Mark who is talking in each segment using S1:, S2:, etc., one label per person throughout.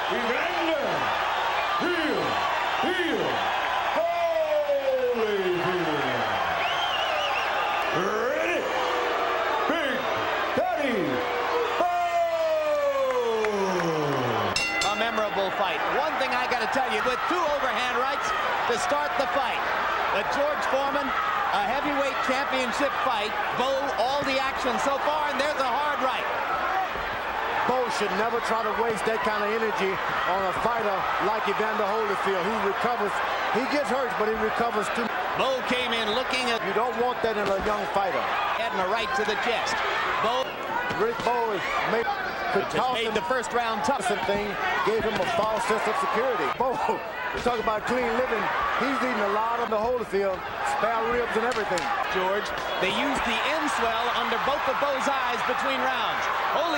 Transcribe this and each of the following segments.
S1: Evander Holyfield. Riddick Big Daddy Bowe.
S2: A memorable fight. One thing I got to tell you, with 2 overhand rights to start the fight. But George Foreman, a heavyweight championship fight. Bowe, all the action so far, and there's a hard right.
S3: Bowe should never try to waste that kind of energy on a fighter like Evander Holyfield. He recovers. He gets hurt, but he recovers too.
S2: Bowe came in looking at...
S3: You don't want that in a young fighter.
S2: Heading a right to the chest. Bowe...
S3: Riddick Bowe made
S2: the first round tough.
S3: Thing gave him a false sense of security. Bowe, we talk about clean living. He's eating a lot of the Holyfield, spare ribs and everything.
S2: George, they used the end swell under both of Bowe's eyes between rounds.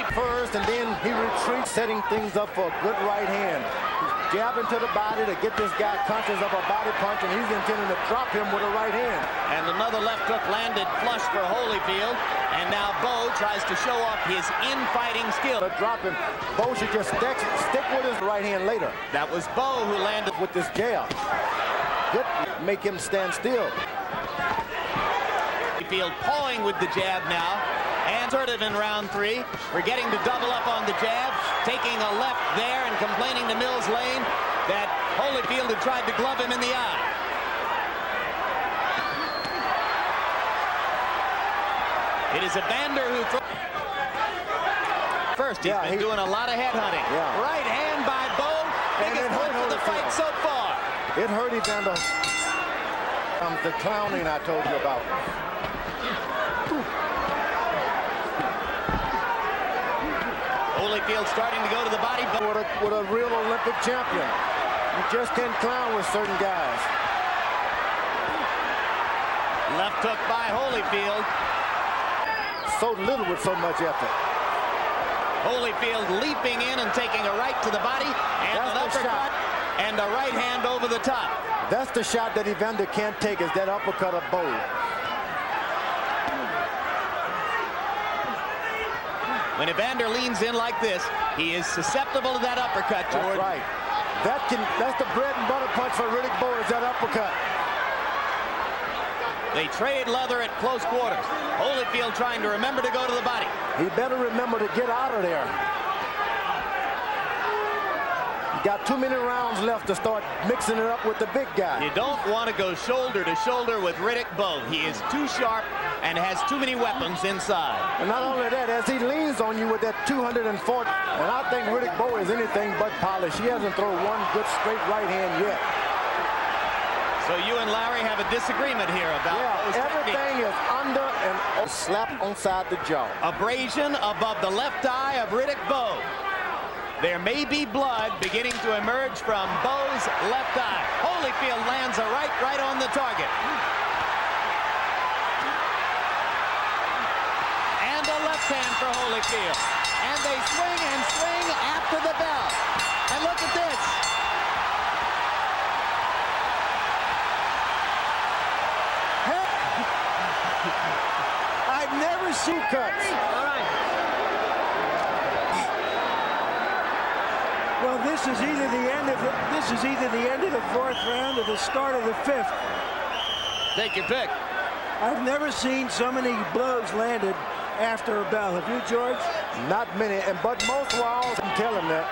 S3: First, and then he retreats, setting things up for a good right hand. He's jabbing to the body to get this guy conscious of a body punch, and he's intending to drop him with a right hand.
S2: And another left hook landed flush for Holyfield. And now Bowe tries to show off his in-fighting skill.
S3: To drop him, Bowe should just stick with his right hand later.
S2: That was Bowe who landed
S3: with this jab. Good, make him stand still.
S2: Holyfield pawing with the jab now. And assertive in round 3, forgetting to double up on the jab, taking a left there and complaining to Mills Lane that Holyfield had tried to glove him in the eye. It is Evander who first. He's been doing a lot of head hunting.
S3: Yeah.
S2: Right hand by Bowe. Biggest punch of the fight so far.
S3: It hurt Evander. The clowning I told you about.
S2: Holyfield starting to go to the body.
S3: With a real Olympic champion. You just can't clown with certain guys.
S2: Left hook by Holyfield.
S3: So little with so much effort.
S2: Holyfield leaping in and taking a right to the body. And an uppercut. And a right hand over the top.
S3: That's the shot that Evander can't take, is that uppercut of Bowe.
S2: When Evander leans in like this, he is susceptible to that uppercut, George.
S3: That's right. That's the bread and butter punch for Riddick Bowe, is that uppercut.
S2: They trade leather at close quarters. Holyfield trying to remember to go to the body.
S3: He better remember to get out of there. You got too many rounds left to start mixing it up with the big guy.
S2: You don't want to go shoulder to shoulder with Riddick Bowe. He is too sharp and has too many weapons inside.
S3: And not only that, as he leans on you with that 204, and I think Riddick Bowe is anything but polished. He hasn't thrown one good straight right hand yet.
S2: So you and Larry have a disagreement here about
S3: everything is under and slap on side the jaw.
S2: Abrasion above the left eye of Riddick Bowe. There may be blood beginning to emerge from Bowe's left eye. Holyfield lands a right on the target. And a left hand for Holyfield. And they swing and swing after the bell. And look at this.
S3: I've never seen cuts.
S2: All right.
S4: Well, this is either the end of the 4th round or the start of the 5th.
S2: Take your pick.
S4: I've never seen so many blows landed after a bell. Have you, George?
S3: Not many, but most were all. I'm telling that.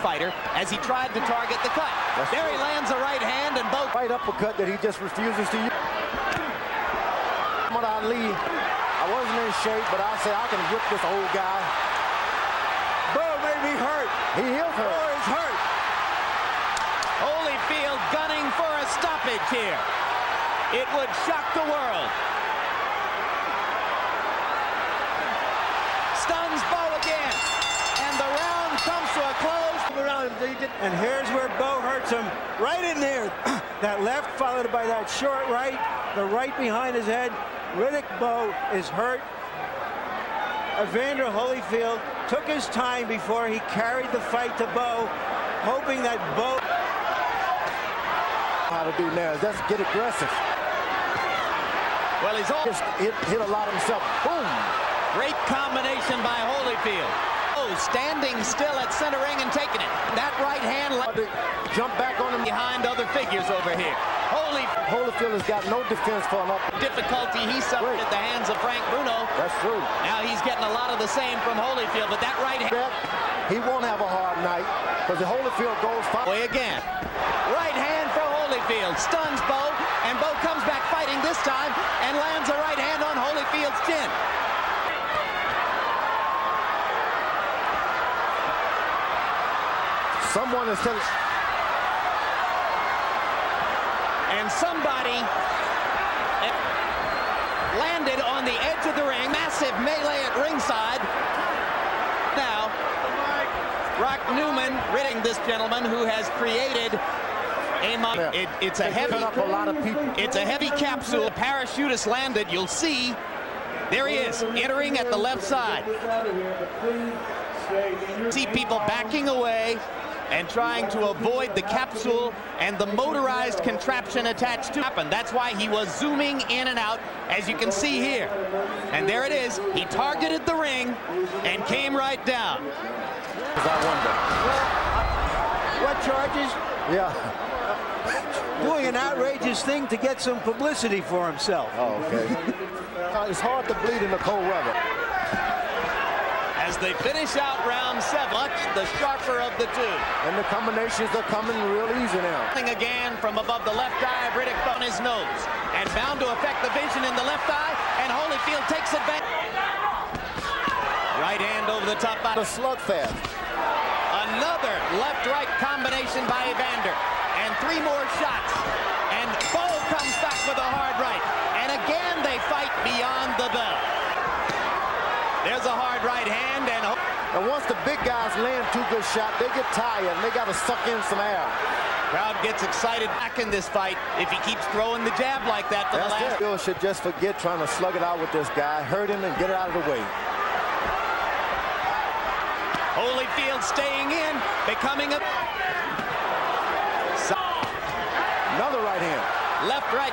S2: Fighter as he tried to target the cut. He lands a right hand and both.
S3: Right uppercut that he just refuses to use. Muhammad Ali, I wasn't in shape, but I said I can whip this old guy.
S4: Bowe may be hurt.
S3: He is hurt.
S4: Bowe is hurt.
S2: Holyfield gunning for a stoppage here. It would shock the world. Stuns Bowe again. And the round comes to a close.
S4: And here's where Bowe hurts him. Right in there. That left followed by that short right. The right behind his head. Riddick Bowe is hurt. Evander Holyfield took his time before he carried the fight to Bowe, hoping that Bowe...
S3: How to do now is just get aggressive.
S2: Well, he's all
S3: hit a lot himself. Boom!
S2: Great combination by Holyfield. Oh, standing still at center ring and taking it. That right hand
S3: Jump back on him.
S2: behind other figures over here.
S3: Holyfield has got no defense for an up.
S2: Difficulty he suffered at the hands of Frank Bruno.
S3: That's true.
S2: Now he's getting a lot of the same from Holyfield, but that right hand.
S3: He won't have a hard night because the Holyfield goes
S2: Way again. Right hand for Holyfield. Stuns Bowe, and Bowe comes back fighting this time and lands a right hand on Holyfield's chin.
S3: Someone is telling.
S2: And somebody landed on the edge of the ring. Massive melee at ringside. Now, Rock Newman ridding this gentleman who has created a it's a heavy it's a heavy capsule. The parachutist landed. You'll see. There he is, entering at the left side. See people backing away and trying to avoid the capsule and the motorized contraption attached to it. That's why he was zooming in and out, as you can see here. And there it is. He targeted the ring and came right down.
S3: I
S4: What charges?
S3: wonder. Yeah.
S4: Doing an outrageous thing to get some publicity for himself.
S3: Oh, okay. It's hard to bleed in the cold weather.
S2: As they finish out round 7, much the sharper of the two.
S3: And the combinations are coming real easy now.
S2: Again from above the left eye of Riddick Bowe on his nose. And bound to affect the vision in the left eye. And Holyfield takes advantage. Right hand over the top body.
S3: The slugfest.
S2: Another left-right combination by Evander. And 3 more shots. And Bowe comes back with a hard right. And again they fight beyond the bell. There's a hard right hand,
S3: And once the big guys land 2 good shots, they get tired and they got to suck in some air.
S2: Crowd gets excited back in this fight if he keeps throwing the jab like that for the last.
S3: Bill should just forget trying to slug it out with this guy, hurt him and get it out of the way.
S2: Holyfield staying in, becoming a
S3: Another right hand.
S2: left-right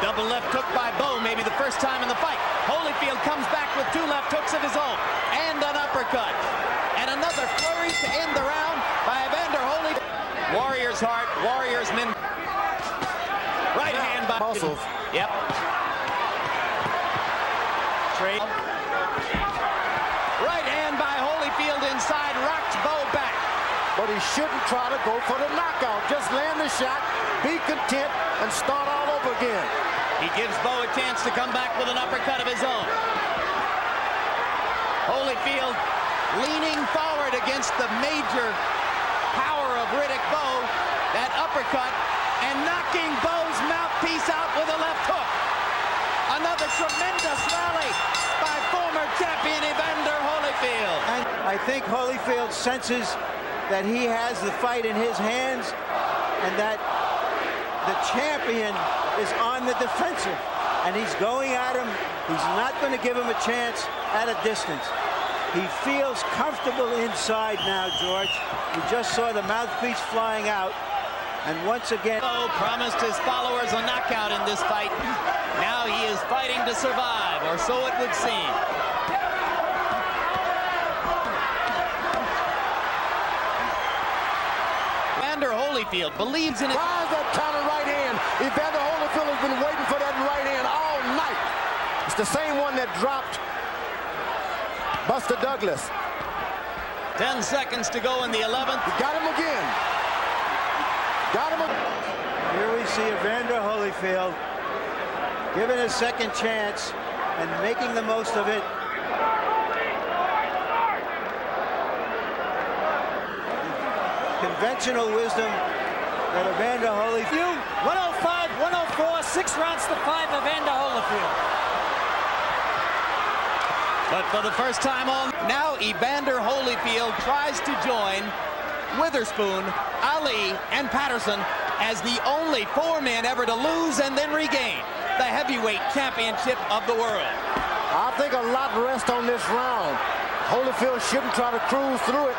S2: double left hook by Bowe, maybe the first time in the fight. Holyfield comes back with 2 left hooks of his own and an uppercut. And another flurry to end the round by Evander Holyfield. Warrior's heart, Warrior's men. Right hand by
S3: muscles.
S2: Yep. Trade. Right hand by Holyfield inside, rocks Bowe back.
S3: But he shouldn't try to go for the knockout. Just land the shot, be content, and start all over again.
S2: He gives Bowe a chance to come back with an uppercut of his own. Holyfield leaning forward against the major power of Riddick Bowe. That uppercut and knocking Bowe's mouthpiece out with a left hook. Another tremendous rally by former champion Evander Holyfield.
S4: And I think Holyfield senses that he has the fight in his hands and that the champion is on the defensive. And he's going at him. He's not going to give him a chance at a distance. He feels comfortable inside now, George. We just saw the mouthpiece flying out. And once again,
S2: Bowe promised his followers a knockout in this fight. Now he is fighting to survive, or so it would seem. Evander Holyfield believes in it.
S3: Tries that counter right hand. Evander Holyfield has been waiting for that right hand all night. It's the same one that dropped Buster Douglas.
S2: 10 seconds to go in the 11th.
S3: He got him again. Got him again.
S4: here we see Evander Holyfield given a second chance and making the most of it. Conventional wisdom that Evander Holyfield.
S5: 105, 104, 6 rounds to 5, Evander Holyfield.
S2: But for the first time on, now Evander Holyfield tries to join Witherspoon, Ali, and Patterson as the only 4 men ever to lose and then regain the heavyweight championship of the world.
S3: I think a lot rests on this round. Holyfield shouldn't try to cruise through it.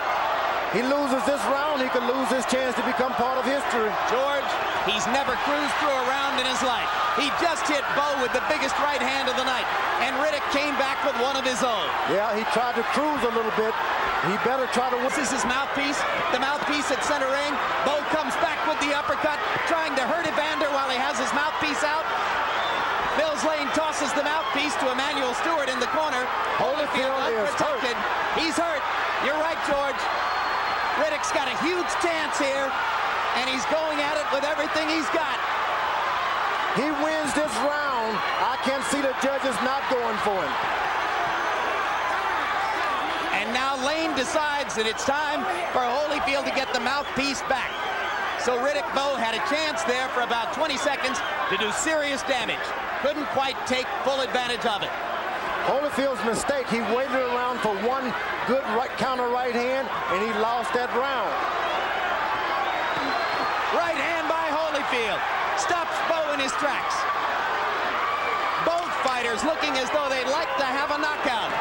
S3: He loses this round, he could lose his chance to become part of history.
S2: George, He's never cruised through a round in his life. He just hit Bowe with the biggest right hand of the night, and Riddick came back with one of his own.
S3: Yeah, he tried to cruise a little bit. He better try to...
S2: This is his mouthpiece, the mouthpiece at center ring. Bowe comes back with the uppercut, trying to hurt Evander while he has his mouthpiece out. Mills Lane tosses the mouthpiece to Emmanuel Stewart in the corner. Holyfield unprotected. He's hurt. You're right, George. Riddick's got a huge chance here, and he's going at it with everything he's got.
S3: He wins this round. I can't see the judges not going for him.
S2: And now Lane decides that it's time for Holyfield to get the mouthpiece back. So Riddick Bowe had a chance there for about 20 seconds to do serious damage. Couldn't quite take full advantage of it.
S3: Holyfield's mistake, he waited around for one good counter right hand, and he lost that round.
S2: Right hand by Holyfield. Stops Bowe in his tracks. Both fighters looking as though they'd like to have a knockout.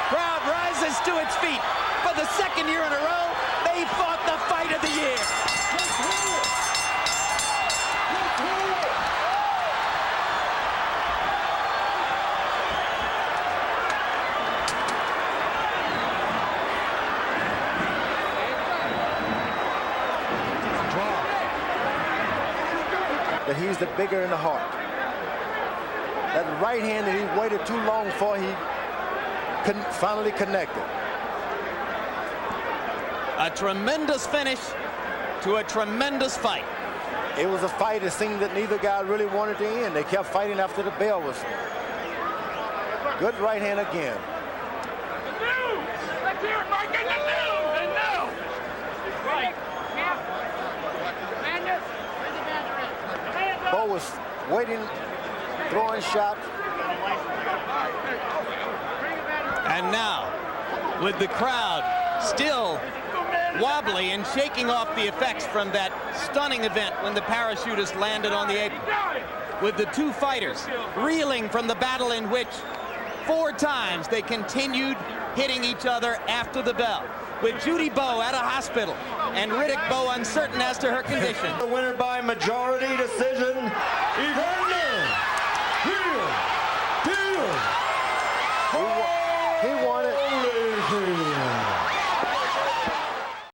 S2: Crowd rises to its feet. For the second year in a row, they fought the fight of the year.
S3: That he's the bigger in the heart. That right hand that he waited too long for, he couldn't finally connect it.
S2: A tremendous finish to a tremendous fight.
S3: It was a fight, it seemed that neither guy really wanted to end. They kept fighting after the bell whistle. Good right hand again.
S6: Let's hear it, Mike. And no. Right.
S3: Bowe was waiting, throwing shots.
S2: And now, with the crowd still wobbly and shaking off the effects from that stunning event when the parachutist landed on the apron, with the two fighters reeling from the battle in which 4 times they continued hitting each other after the bell, with Judy Bowe at a hospital and Riddick Bowe uncertain as to her condition.
S1: The winner by majority decision,